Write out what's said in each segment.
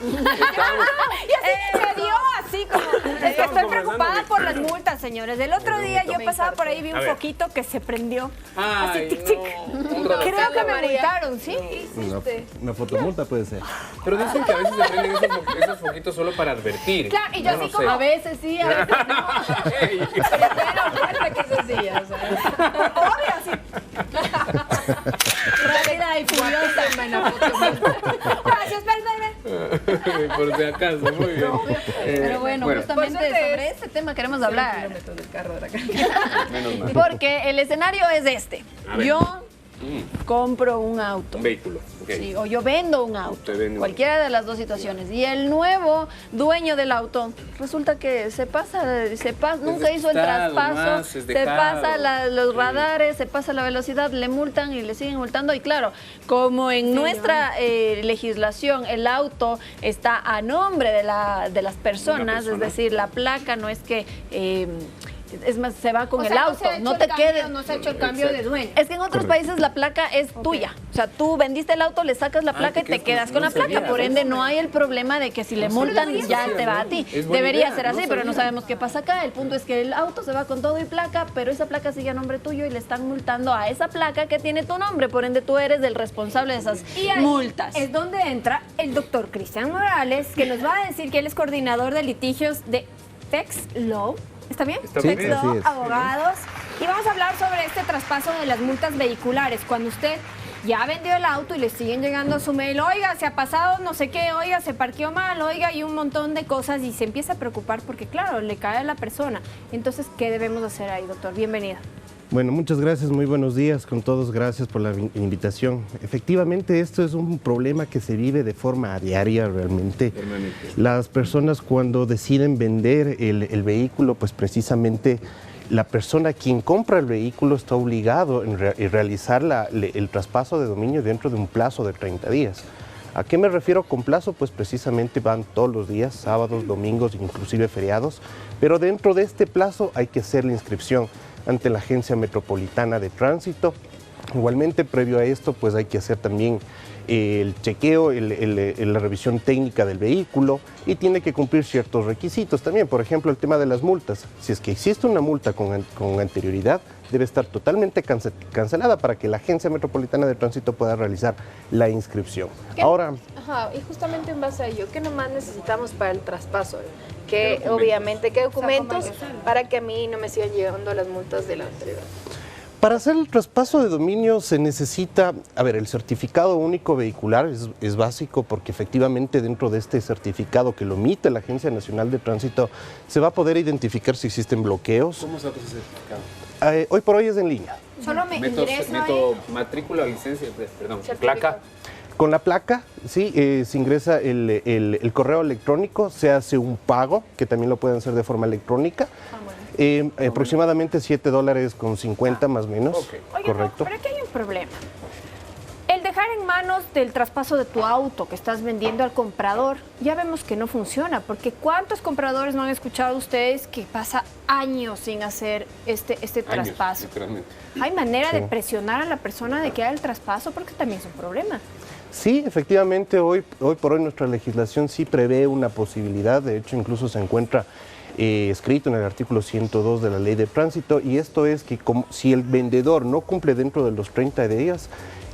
Y así se dio así como... Es que estoy preocupada por las multas, señores. El otro día yo pasaba por ahí, vi un foquito que se prendió. Así, tic, tic. Creo que me multaron, ¿sí? Una fotomulta puede ser. Pero dicen que a veces se prenden esos foquitos solo para advertir. Claro, y yo así como... A veces sí, a veces no. Pero que eso sí, o sea. Obvio, así. Rápida y furiosa en la foto. Gracias, perdón. Por si acaso, muy bien. Pero bueno, justamente sobre este tema queremos hablar. Menos mal. Porque el escenario es este. Yo compro un auto. Un vehículo. Okay. Sí, o yo vendo un auto. Usted vende un Cualquiera de las dos situaciones. Y el nuevo dueño del auto resulta que se pasa, nunca hizo el traspaso, se pasa los radares, se pasa la velocidad, le multan y le siguen multando. Y claro, como en nuestra legislación el auto está a nombre de las personas, es decir, la placa no es que... es más, se va con el auto, no te quedes. No se ha hecho el cambio de dueño. Es que en otros países la placa es tuya. O sea, tú vendiste el auto, le sacas la placa y te quedas con la placa. Por ende, no hay el problema de que si le multan ya te va a ti. Debería ser así, pero no sabemos qué pasa acá. El punto es que el auto se va con todo y placa, pero esa placa sigue a nombre tuyo y le están multando a esa placa que tiene tu nombre. Por ende, tú eres el responsable de esas multas. Es donde entra el doctor Cristian Morales, que nos va a decir que él es coordinador de litigios de Tex Law. ¿Está bien? Está bien. Tex Law, abogados. Y vamos a hablar sobre este traspaso de las multas vehiculares. Cuando usted ya vendió el auto y le siguen llegando a su mail, oiga, se ha pasado no sé qué, oiga, se parqueó mal, oiga, y un montón de cosas, y se empieza a preocupar porque, claro, le cae a la persona. Entonces, ¿qué debemos hacer ahí, doctor? Bienvenida. Bueno, muchas gracias, muy buenos días con todos, gracias por la invitación. Efectivamente, esto es un problema que se vive de forma diaria realmente. Las personas cuando deciden vender el vehículo, pues precisamente la persona quien compra el vehículo está obligado a realizar el traspaso de dominio dentro de un plazo de 30 días. ¿A qué me refiero con plazo? Pues precisamente van todos los días, sábados, domingos, inclusive feriados, pero dentro de este plazo hay que hacer la inscripción ante la Agencia Metropolitana de Tránsito. Igualmente, previo a esto, pues hay que hacer también el chequeo, la revisión técnica del vehículo y tiene que cumplir ciertos requisitos también. Por ejemplo, el tema de las multas. Si es que existe una multa con anterioridad, debe estar totalmente cancelada para que la Agencia Metropolitana de Tránsito pueda realizar la inscripción. Ahora... Ajá, y justamente en base a ello, ¿qué nomás necesitamos para el traspaso? ¿Qué documentos para que a mí no me sigan llegando las multas de la anterior? Para hacer el traspaso de dominio se necesita, el certificado único vehicular es básico porque efectivamente dentro de este certificado que lo emite la Agencia Nacional de Tránsito se va a poder identificar si existen bloqueos. ¿Cómo se hace ese certificado? Hoy por hoy es en línea. Solo me ingreso matrícula, licencia, perdón, placa. Con la placa, sí, se ingresa el correo electrónico, se hace un pago, que también lo pueden hacer de forma electrónica. Aproximadamente $7.50 más o menos. Oye, correcto. No, pero aquí hay un problema. El dejar en manos del traspaso de tu auto que estás vendiendo al comprador, ya vemos que no funciona, porque ¿cuántos compradores no han escuchado ustedes que pasa años sin hacer este traspaso? ¿Hay manera de presionar a la persona de que haga el traspaso? Porque también es un problema. Sí, efectivamente, hoy por hoy nuestra legislación sí prevé una posibilidad, de hecho incluso se encuentra escrito en el artículo 102 de la Ley de Tránsito, y esto es que si el vendedor no cumple dentro de los 30 días,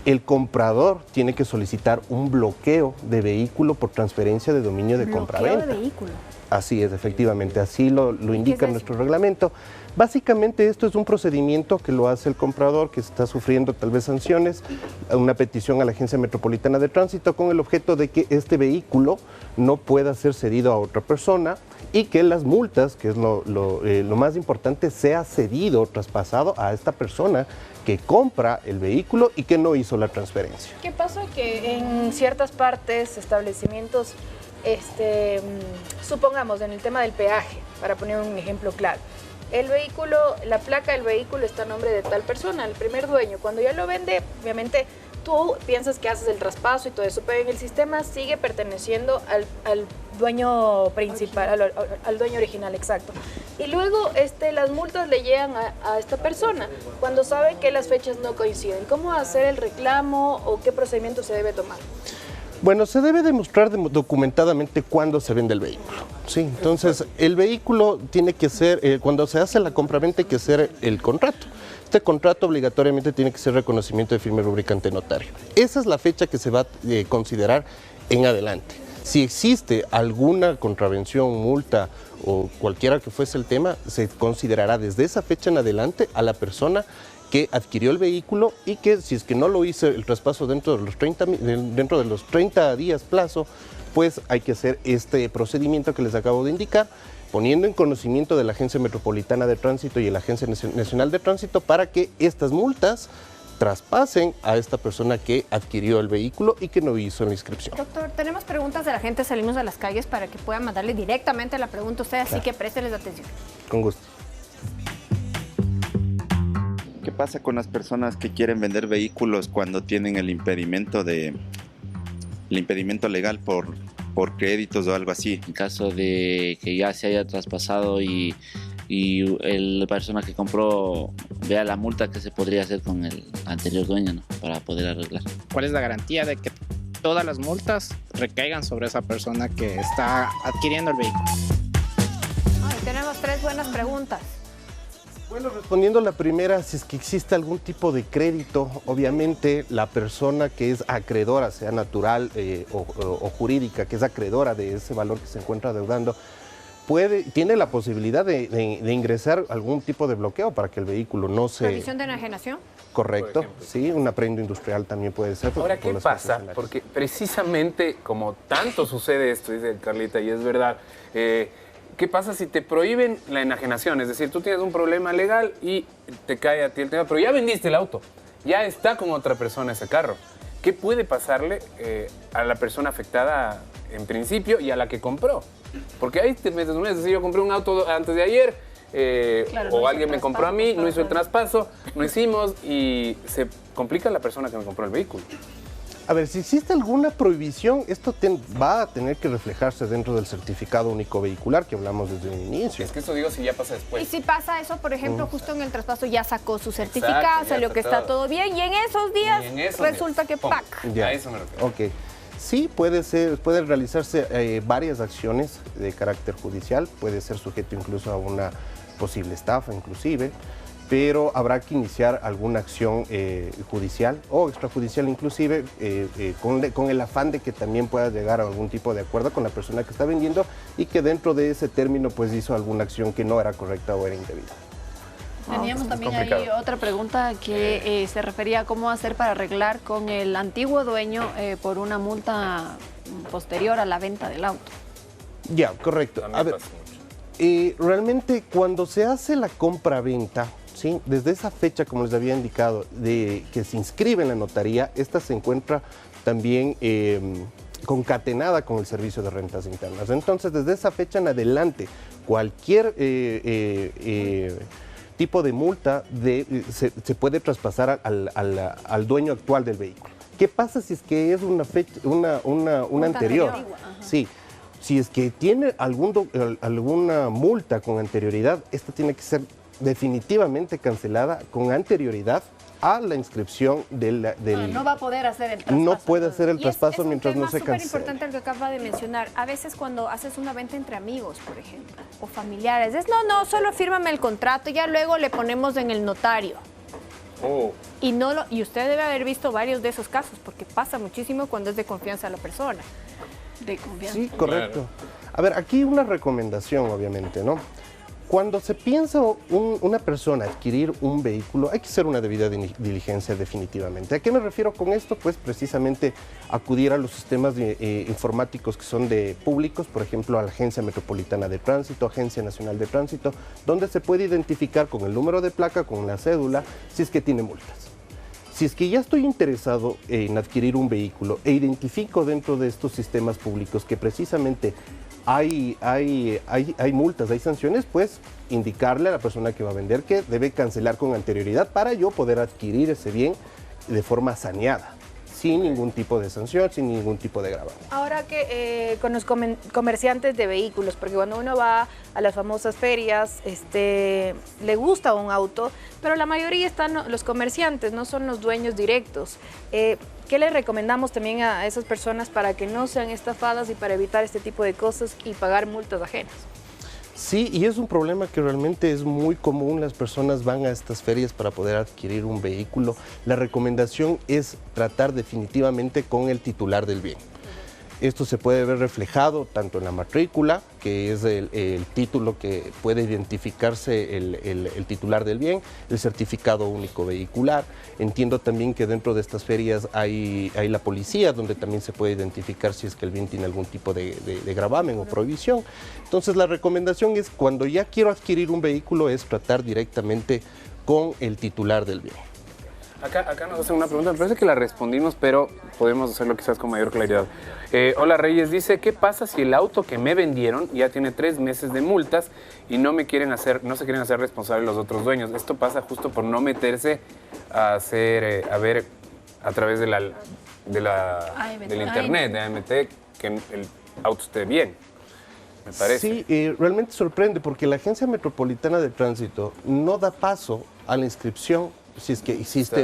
el comprador tiene que solicitar un bloqueo de vehículo por transferencia de dominio de compraventa. ¿Bloqueo de vehículo? Así es, efectivamente, así lo indica nuestro reglamento. Básicamente esto es un procedimiento que lo hace el comprador que está sufriendo tal vez sanciones, una petición a la Agencia Metropolitana de Tránsito con el objeto de que este vehículo no pueda ser cedido a otra persona y que las multas, que es lo más importante, sea cedido o traspasado a esta persona que compra el vehículo y que no hizo la transferencia. ¿Qué pasa? Que en ciertas partes, establecimientos, supongamos en el tema del peaje, para poner un ejemplo claro, el vehículo, la placa del vehículo está a nombre de tal persona, el primer dueño. Cuando ya lo vende, obviamente tú piensas que haces el traspaso y todo eso, pero en el sistema sigue perteneciendo al dueño principal, al dueño original, exacto. Y luego las multas le llegan a esta persona cuando sabe que las fechas no coinciden. ¿Cómo hacer el reclamo o qué procedimiento se debe tomar? Bueno, se debe demostrar documentadamente cuándo se vende el vehículo. Sí, entonces el vehículo tiene que ser, cuando se hace la compraventa hay que hacer el contrato. Este contrato obligatoriamente tiene que ser reconocimiento de firma y rubricante notario. Esa es la fecha que se va a considerar en adelante. Si existe alguna contravención, multa o cualquiera que fuese el tema, se considerará desde esa fecha en adelante a la persona que adquirió el vehículo y que si es que no lo hizo el traspaso dentro de los 30 días plazo, pues hay que hacer este procedimiento que les acabo de indicar, poniendo en conocimiento de la Agencia Metropolitana de Tránsito y de la Agencia Nacional de Tránsito para que estas multas traspasen a esta persona que adquirió el vehículo y que no hizo la inscripción. Doctor, tenemos preguntas de la gente, salimos a las calles para que puedan mandarle directamente la pregunta a usted, así que présteles atención. Con gusto. ¿Qué pasa con las personas que quieren vender vehículos cuando tienen el impedimento legal por créditos o algo así? En caso de que ya se haya traspasado y la persona que compró vea la multa que se podría hacer con el anterior dueño, ¿no? Para poder arreglar. ¿Cuál es la garantía de que todas las multas recaigan sobre esa persona que está adquiriendo el vehículo? Tenemos 3 buenas preguntas. Bueno, respondiendo a la primera, si es que existe algún tipo de crédito, obviamente la persona que es acreedora, sea natural o jurídica, que es acreedora de ese valor que se encuentra adeudando, tiene la posibilidad de ingresar algún tipo de bloqueo para que el vehículo no se... ¿Revisión de enajenación? Correcto, sí, un apreendo industrial también puede ser. Ahora, ¿qué pasa? Porque precisamente como tanto sucede esto, dice Carlita, y es verdad, ¿qué pasa si te prohíben la enajenación? Es decir, tú tienes un problema legal y te cae a ti el tema, pero ya vendiste el auto, ya está con otra persona ese carro. ¿Qué puede pasarle a la persona afectada en principio y a la que compró? Porque ahí te metes un mes, es decir, yo compré un auto antes de ayer, o alguien me compró a mí, no hizo el traspaso, no hicimos y se complica la persona que me compró el vehículo. A ver, si existe alguna prohibición, esto va a tener que reflejarse dentro del certificado único vehicular que hablamos desde el inicio. Es que eso digo si ya pasa después. Y si pasa eso, por ejemplo, justo en el traspaso ya sacó su certificado, salió que está todo bien y en esos días resulta que ¡pac! Ya. A eso me refiero. Ok. Sí, pueden realizarse varias acciones de carácter judicial, puede ser sujeto incluso a una posible estafa inclusive, pero habrá que iniciar alguna acción judicial o extrajudicial inclusive con el afán de que también pueda llegar a algún tipo de acuerdo con la persona que está vendiendo y que dentro de ese término pues hizo alguna acción que no era correcta o era indebida. Teníamos también ahí otra pregunta que se refería a cómo hacer para arreglar con el antiguo dueño por una multa posterior a la venta del auto. Ya, correcto. A ver, realmente cuando se hace la compra-venta, ¿sí? Desde esa fecha, como les había indicado, de que se inscribe en la notaría, esta se encuentra también concatenada con el servicio de rentas internas. Entonces, desde esa fecha en adelante, cualquier tipo de multa se puede traspasar al dueño actual del vehículo. ¿Qué pasa si es que es una anterior? Sí. Si es que tiene alguna multa con anterioridad, esta tiene que ser definitivamente cancelada con anterioridad a la inscripción no va a poder hacer el traspaso. No puede hacer el traspaso mientras no se cancele. Es súper importante lo que acaba de mencionar. A veces cuando haces una venta entre amigos, por ejemplo, o familiares, es no, solo fírmame el contrato, ya luego le ponemos en el notario. Y usted debe haber visto varios de esos casos, porque pasa muchísimo cuando es de confianza la persona. De confianza. Sí, correcto. A ver, aquí una recomendación, obviamente, ¿no? Cuando se piensa una persona adquirir un vehículo, hay que hacer una debida diligencia definitivamente. ¿A qué me refiero con esto? Pues precisamente acudir a los sistemas informáticos que son de públicos, por ejemplo, a la Agencia Metropolitana de Tránsito, Agencia Nacional de Tránsito, donde se puede identificar con el número de placa, con la cédula, si es que tiene multas. Si es que ya estoy interesado en adquirir un vehículo e identifico dentro de estos sistemas públicos que precisamente hay multas, hay sanciones, pues indicarle a la persona que va a vender que debe cancelar con anterioridad para yo poder adquirir ese bien de forma saneada. sin ningún tipo de sanción, sin ningún tipo de gravamen. Ahora que con los comerciantes de vehículos, porque cuando uno va a las famosas ferias, le gusta un auto, pero la mayoría están los comerciantes, no son los dueños directos. ¿Qué les recomendamos también a esas personas para que no sean estafadas y para evitar este tipo de cosas y pagar multas ajenas? Sí, y es un problema que realmente es muy común. Las personas van a estas ferias para poder adquirir un vehículo. La recomendación es tratar definitivamente con el titular del bien. Esto se puede ver reflejado tanto en la matrícula, que es el título que puede identificarse el titular del bien, el certificado único vehicular. Entiendo también que dentro de estas ferias hay la policía, donde también se puede identificar si es que el bien tiene algún tipo de gravamen o prohibición. Entonces la recomendación es, cuando ya quiero adquirir un vehículo, es tratar directamente con el titular del bien. Acá nos hacen una pregunta, me parece que la respondimos, pero podemos hacerlo quizás con mayor claridad. Hola Reyes, dice, ¿qué pasa si el auto que me vendieron ya tiene 3 meses de multas y no se quieren hacer responsables los otros dueños? Esto pasa justo por no meterse a hacer, a ver a través del internet, de AMT, que el auto esté bien, me parece. Sí, realmente sorprende porque la Agencia Metropolitana de Tránsito no da paso a la inscripción si es que existe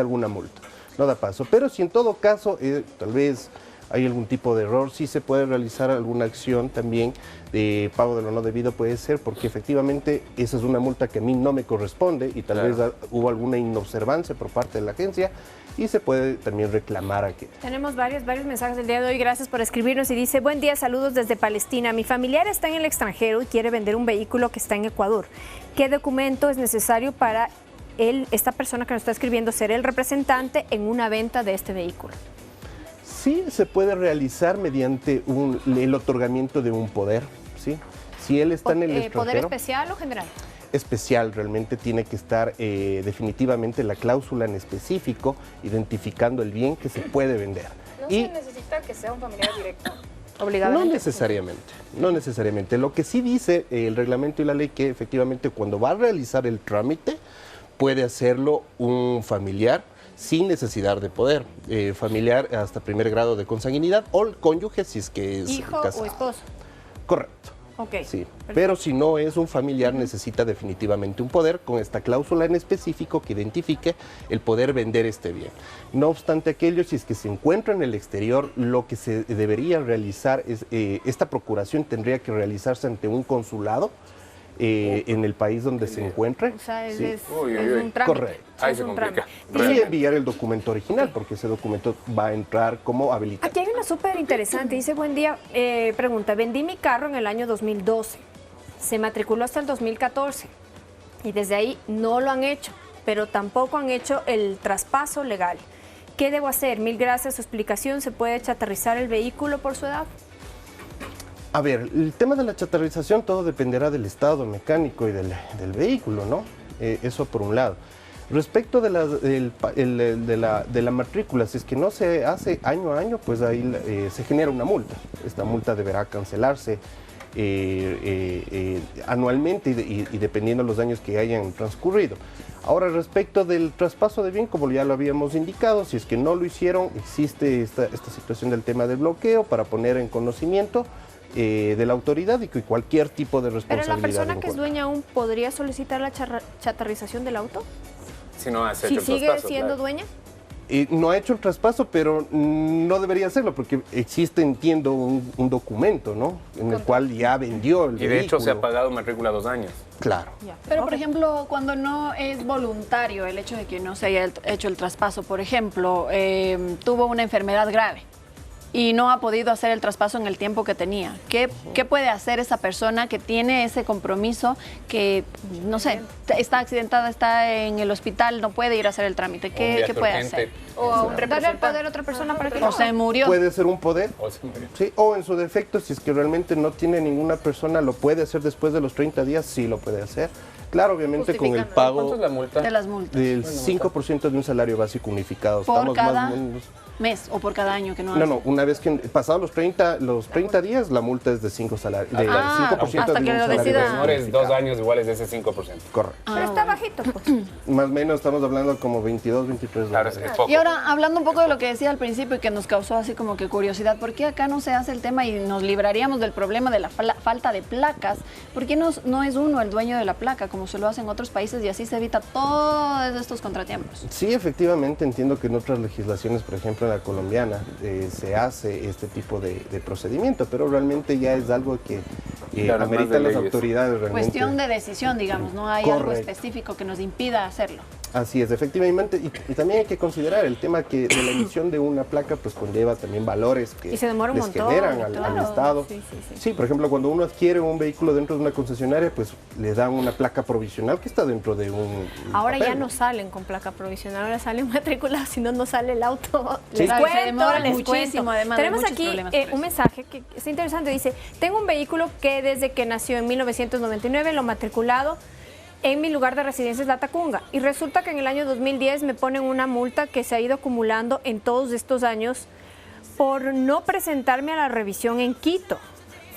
alguna multa. No da paso, pero si en todo caso tal vez hay algún tipo de error, sí se puede realizar alguna acción también de pago de lo no debido, puede ser, porque efectivamente esa es una multa que a mí no me corresponde y tal vez hubo alguna inobservancia por parte de la agencia y se puede también reclamar aquí. Tenemos varios mensajes del día de hoy, gracias por escribirnos, y dice, buen día, saludos desde Palestina. Mi familiar está en el extranjero y quiere vender un vehículo que está en Ecuador. ¿Qué documento es necesario para esta persona que nos está escribiendo ser el representante en una venta de este vehículo? Sí, se puede realizar mediante el otorgamiento de un poder, ¿sí? Si él está en el extranjero... ¿Poder especial o general? Especial, realmente tiene que estar definitivamente la cláusula en específico, identificando el bien que se puede vender. ¿No se necesita que sea un familiar directo? Obligadamente. No necesariamente. Lo que sí dice el reglamento y la ley, que efectivamente cuando va a realizar el trámite, puede hacerlo un familiar sin necesidad de poder. Familiar hasta primer grado de consanguinidad o el cónyuge si es que es ¿hijo casado. o esposo? Correcto. Okay. Sí, pero si no es un familiar, necesita definitivamente un poder con esta cláusula en específico que identifique el poder vender este bien. No obstante aquello, si es que se encuentra en el exterior, lo que se debería realizar es, esta procuración tendría que realizarse ante un consulado en el país donde se encuentre. O sea, es un trámite. Correcto. Ahí se complica. Y enviar el documento original, porque ese documento va a entrar como habilitado. Aquí hay una súper interesante, dice, buen día, pregunta, vendí mi carro en el año 2012, se matriculó hasta el 2014 y desde ahí no lo han hecho, pero tampoco han hecho el traspaso legal. ¿Qué debo hacer? Mil gracias, su explicación. ¿Se puede chatarrizar el vehículo por su edad? A ver, el tema de la chatarrización todo dependerá del estado mecánico y del vehículo, ¿no? Eso por un lado. Respecto de la matrícula, si es que no se hace año a año, pues ahí se genera una multa. Esta multa deberá cancelarse anualmente y dependiendo de los años que hayan transcurrido. Ahora, respecto del traspaso de bien, como ya lo habíamos indicado, si es que no lo hicieron, existe esta situación del tema del bloqueo para poner en conocimiento de la autoridad y que cualquier tipo de responsabilidad. ¿Pero la persona que es dueña aún podría solicitar la chatarrización del auto? Si no hace el sigue traspaso, siendo dueña. No ha hecho el traspaso, pero no debería hacerlo porque existe, entiendo, un documento, ¿no? En el cual ya vendió el vehículo. Y de hecho se ha pagado matrícula 2 años. Claro. Pero, por ejemplo, cuando no es voluntario el hecho de que no se haya hecho el traspaso, por ejemplo, tuvo una enfermedad grave y no ha podido hacer el traspaso en el tiempo que tenía. ¿Qué puede hacer esa persona que tiene ese compromiso, que, no sé, está accidentada, está en el hospital, no puede ir a hacer el trámite? ¿Qué puede hacer? O darle el poder a otra persona para que o se murió. Puede ser un poder, sí, o en su defecto, si es que realmente no tiene ninguna persona, lo puede hacer después de los 30 días, sí lo puede hacer. Claro, obviamente con el pago ¿Cuánto es la multa? De las multas. del 5% de un salario básico unificado. ¿Por cada? mes o por cada año que no No, hace? no, una vez que pasados los 30 días, la multa es de 5% hasta del que lo salario decida. Menores 2 años igual es de ese 5%. Correcto. Pero está bajito, pues. Más o menos estamos hablando como 22, 23 Claro, dólares. es poco. Y ahora, hablando un poco de lo que decía al principio y que nos causó así como que curiosidad, ¿por qué acá no se hace el tema y nos libraríamos del problema de la falta de placas? ¿Por qué no es uno el dueño de la placa, como se lo hace en otros países, y así se evita todos estos contratiempos? Sí, efectivamente, entiendo que en otras legislaciones, por ejemplo en la colombiana, se hace este tipo de procedimiento, pero realmente ya es algo que Claro, más amerita de las leyes. autoridades realmente. Cuestión de decisión, digamos, no hay algo Correcto. específico que nos impida hacerlo. Así es, efectivamente, y también hay que considerar el tema que de la emisión de una placa pues conlleva también valores que Y se demora un les montón, generan al claro. Estado. Sí, sí, sí. Sí, por ejemplo, cuando uno adquiere un vehículo dentro de una concesionaria, pues le dan una placa provisional que está dentro de un Ahora papel. ya no salen con placa provisional, ahora salen matriculados, si no, no sale el auto. Sí. Claro, se demora muchísimo, además, hay Tenemos muchos aquí problemas por eso. un mensaje que es interesante. Dice, tengo un vehículo que desde que nació en 1999 lo matriculado en mi lugar de residencia es La Tacunga. Y resulta que en el año 2010 me ponen una multa que se ha ido acumulando en todos estos años por no presentarme a la revisión en Quito.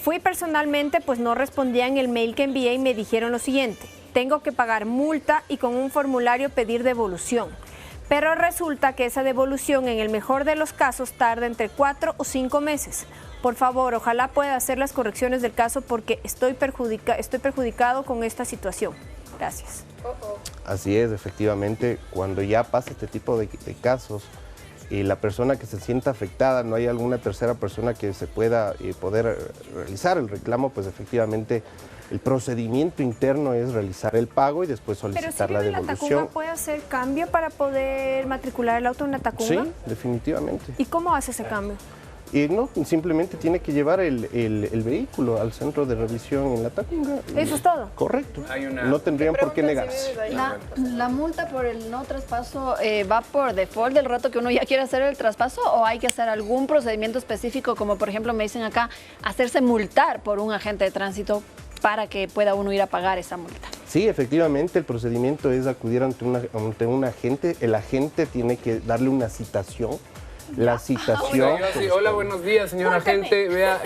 Fui personalmente, pues no respondía en el mail que envié y me dijeron lo siguiente: tengo que pagar multa y con un formulario pedir devolución. Pero resulta que esa devolución, en el mejor de los casos, tarda entre 4 o 5 meses. Por favor, ojalá pueda hacer las correcciones del caso porque estoy perjudicado con esta situación. Gracias. Así es, efectivamente, cuando ya pasa este tipo de casos y la persona que se sienta afectada, no hay alguna tercera persona que se pueda poder realizar el reclamo, pues efectivamente el procedimiento interno es realizar el pago y después Pero si solicitar la vive en La Tacunga, devolución. ¿puede hacer cambio para poder matricular el auto en La Tacunga? Sí, definitivamente. ¿Y cómo hace ese cambio? Y no, simplemente tiene que llevar el vehículo al centro de revisión en La Tacunga. ¿Eso es todo? Correcto. Hay una- No tendrían por qué negarse. ¿La multa por el no traspaso va por default del rato que uno ya quiere hacer el traspaso o hay que hacer algún procedimiento específico, como por ejemplo me dicen acá, hacerse multar por un agente de tránsito para que pueda uno ir a pagar esa multa? Sí, efectivamente, el procedimiento es acudir ante un agente. El agente tiene que darle una citación. La citación. Yo sí, hola, buenos días, señor Múlteme. agente. Vea,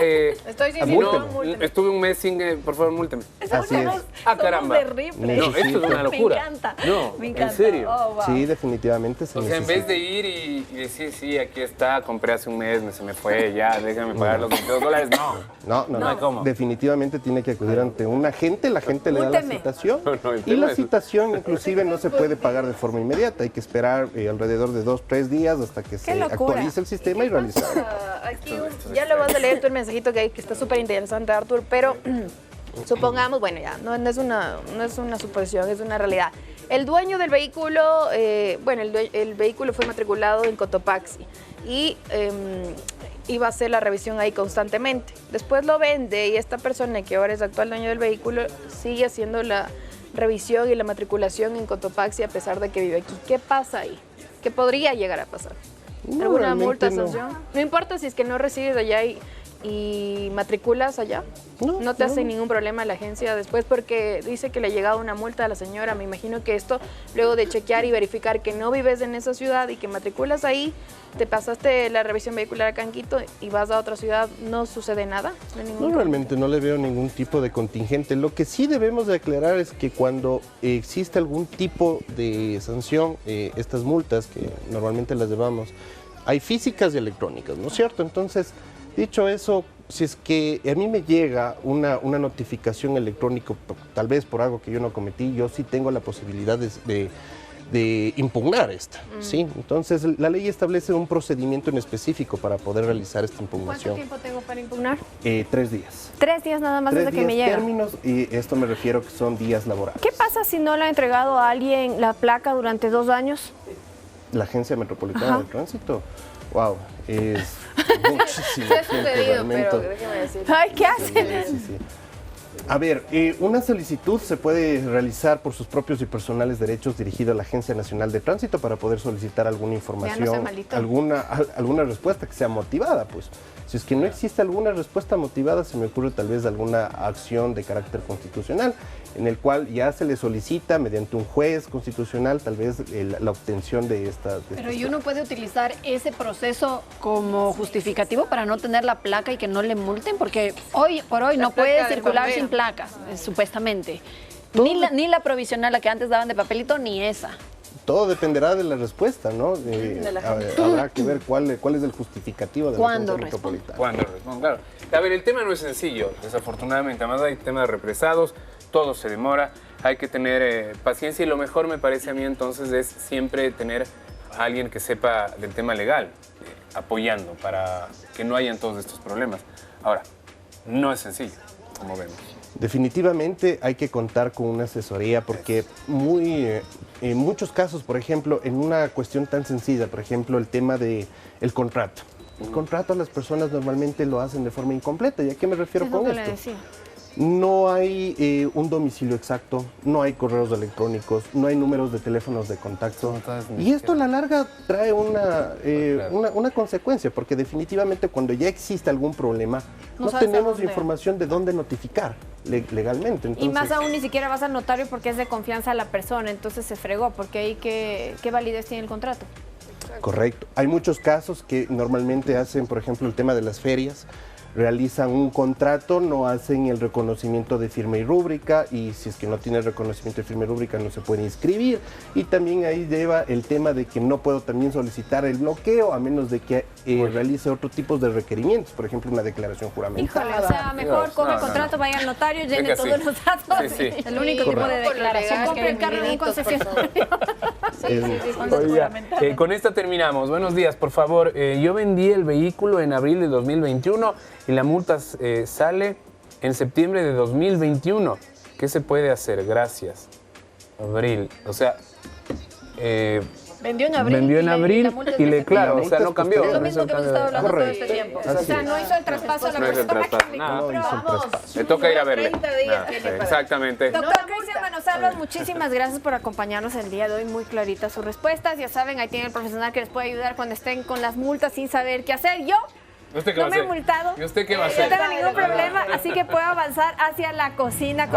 Estoy sin Múlteme. múlteme. estuve un mes sin, por favor, múlteme. Así es. Ah, caramba. Somos terribles. No, esto es una locura. Me encanta. No, me encanta. en serio. Oh, wow. Sí, definitivamente se O sea, en necesita. vez de ir y decir, sí, aquí está, compré hace un mes, se me fue, ya, déjame pagar los $22, no. No, No hay cómo. definitivamente tiene que acudir ante un agente, la gente le da la Múlteme. citación No, el y tema la es- citación inclusive no se puede pagar de forma inmediata, hay que esperar alrededor de 2-3 días hasta que se locura. actualice el sistema y realizar. Aquí ya lo vas a leer tú el mensajito que hay, que está súper interesante, Artur, pero supongamos, bueno, ya, no es una suposición, es una realidad. El dueño del vehículo, el vehículo fue matriculado en Cotopaxi y iba a hacer la revisión ahí constantemente. Después lo vende y esta persona que ahora es actual dueño del vehículo sigue haciendo la revisión y la matriculación en Cotopaxi a pesar de que vive aquí. ¿Qué pasa ahí? ¿Qué podría llegar a pasar? No, ¿Alguna realmente multa, no. sanción? No importa si es que no resides allá y matriculas allá. No te hace ningún problema la agencia después porque dice que le ha llegado una multa a la señora. Me imagino que esto, luego de chequear y verificar que no vives en esa ciudad y que matriculas ahí, te pasaste la revisión vehicular acá en Quito y vas a otra ciudad, ¿no sucede nada? No hay ningún No, problema. realmente no le veo ningún tipo de contingente. Lo que sí debemos de aclarar es que cuando existe algún tipo de sanción, estas multas que normalmente las llevamos, hay físicas y electrónicas, ¿no es cierto? Entonces, dicho eso, si es que a mí me llega una notificación electrónica, tal vez por algo que yo no cometí, yo sí tengo la posibilidad de impugnar esta, ¿sí? Entonces, la ley establece un procedimiento en específico para poder realizar esta ¿Cuánto impugnación. tiempo tengo para impugnar? 3 días. 3 días nada más 3 desde que me días llega. términos, y esto me refiero que son días laborables. ¿Qué pasa si no le ha entregado a alguien la placa durante 2 años? La Agencia Metropolitana Ajá. de Tránsito, wow, es muchísimo Sí ha tiempo sucedido, realmente. pero déjeme decir. Ay, ¿qué hacen? Sí, sí. A ver, una solicitud se puede realizar por sus propios y personales derechos dirigido a la Agencia Nacional de Tránsito para poder solicitar alguna información, alguna respuesta que sea motivada, pues. Si es que no existe alguna respuesta motivada, se me ocurre tal vez alguna acción de carácter constitucional, en el cual ya se le solicita mediante un juez constitucional tal vez la obtención de esta... Pero ¿y uno puede utilizar ese proceso como justificativo para no tener la placa y que no le multen? Porque hoy por hoy no puede circular sin placa, supuestamente. Ni la provisional, la que antes daban de papelito, ni esa. Todo dependerá de la respuesta, ¿no? Habrá que ver cuál es el justificativo de la Agencia Metropolitana. ¿Cuándo responde? Claro. A ver, el tema no es sencillo, desafortunadamente. Además hay temas represados, todo se demora, hay que tener paciencia y lo mejor me parece a mí entonces es siempre tener a alguien que sepa del tema legal, apoyando para que no hayan todos estos problemas. Ahora, no es sencillo, como vemos. Definitivamente hay que contar con una asesoría porque en muchos casos, por ejemplo, en una cuestión tan sencilla, por ejemplo, el tema del contrato. El contrato las personas normalmente lo hacen de forma incompleta. ¿Y a qué me refiero con esto? No hay un domicilio exacto, no hay correos electrónicos, no hay números de teléfonos de contacto. Y esto a la larga trae una consecuencia, porque definitivamente cuando ya existe algún problema, no tenemos información de dónde notificar legalmente. Entonces, y más aún ni siquiera vas al notario porque es de confianza a la persona, entonces se fregó, porque ahí qué validez tiene el contrato. Correcto. Hay muchos casos que normalmente hacen, por ejemplo, el tema de las ferias. Realizan un contrato, no hacen el reconocimiento de firma y rúbrica, y si es que no tiene reconocimiento de firma y rúbrica no se puede inscribir, y también ahí lleva el tema de que no puedo también solicitar el bloqueo a menos de que realice otro tipo de requerimientos, por ejemplo una declaración juramentada. Híjole, o sea, mejor coge el contrato, vaya al notario, llene todos los datos. Sí. El único tipo de declaración, compre el carro en un concesionario. Oiga, con esta terminamos. Buenos días, por favor. Yo vendí el vehículo en abril de 2021 y la multa sale en septiembre de 2021. ¿Qué se puede hacer? Gracias. Abril, o sea... vendió en abril. Vendió en abril y claro, o sea, no cambió. Es lo mismo que hemos estado hablando todo este tiempo. O sea, no hizo el traspaso a la persona que le compró. Le toca ir a verle. 30 días tiene para... Exactamente. Doctor Cristian Manosalva, muchísimas gracias por acompañarnos el día de hoy. Muy claritas sus respuestas. Ya saben, ahí tienen el profesional que les puede ayudar cuando estén con las multas sin saber qué hacer. Yo ¿Usted qué no va a me he hacer? multado. ¿Y usted qué va a No hacer? tengo ningún problema, así que puedo avanzar hacia la cocina.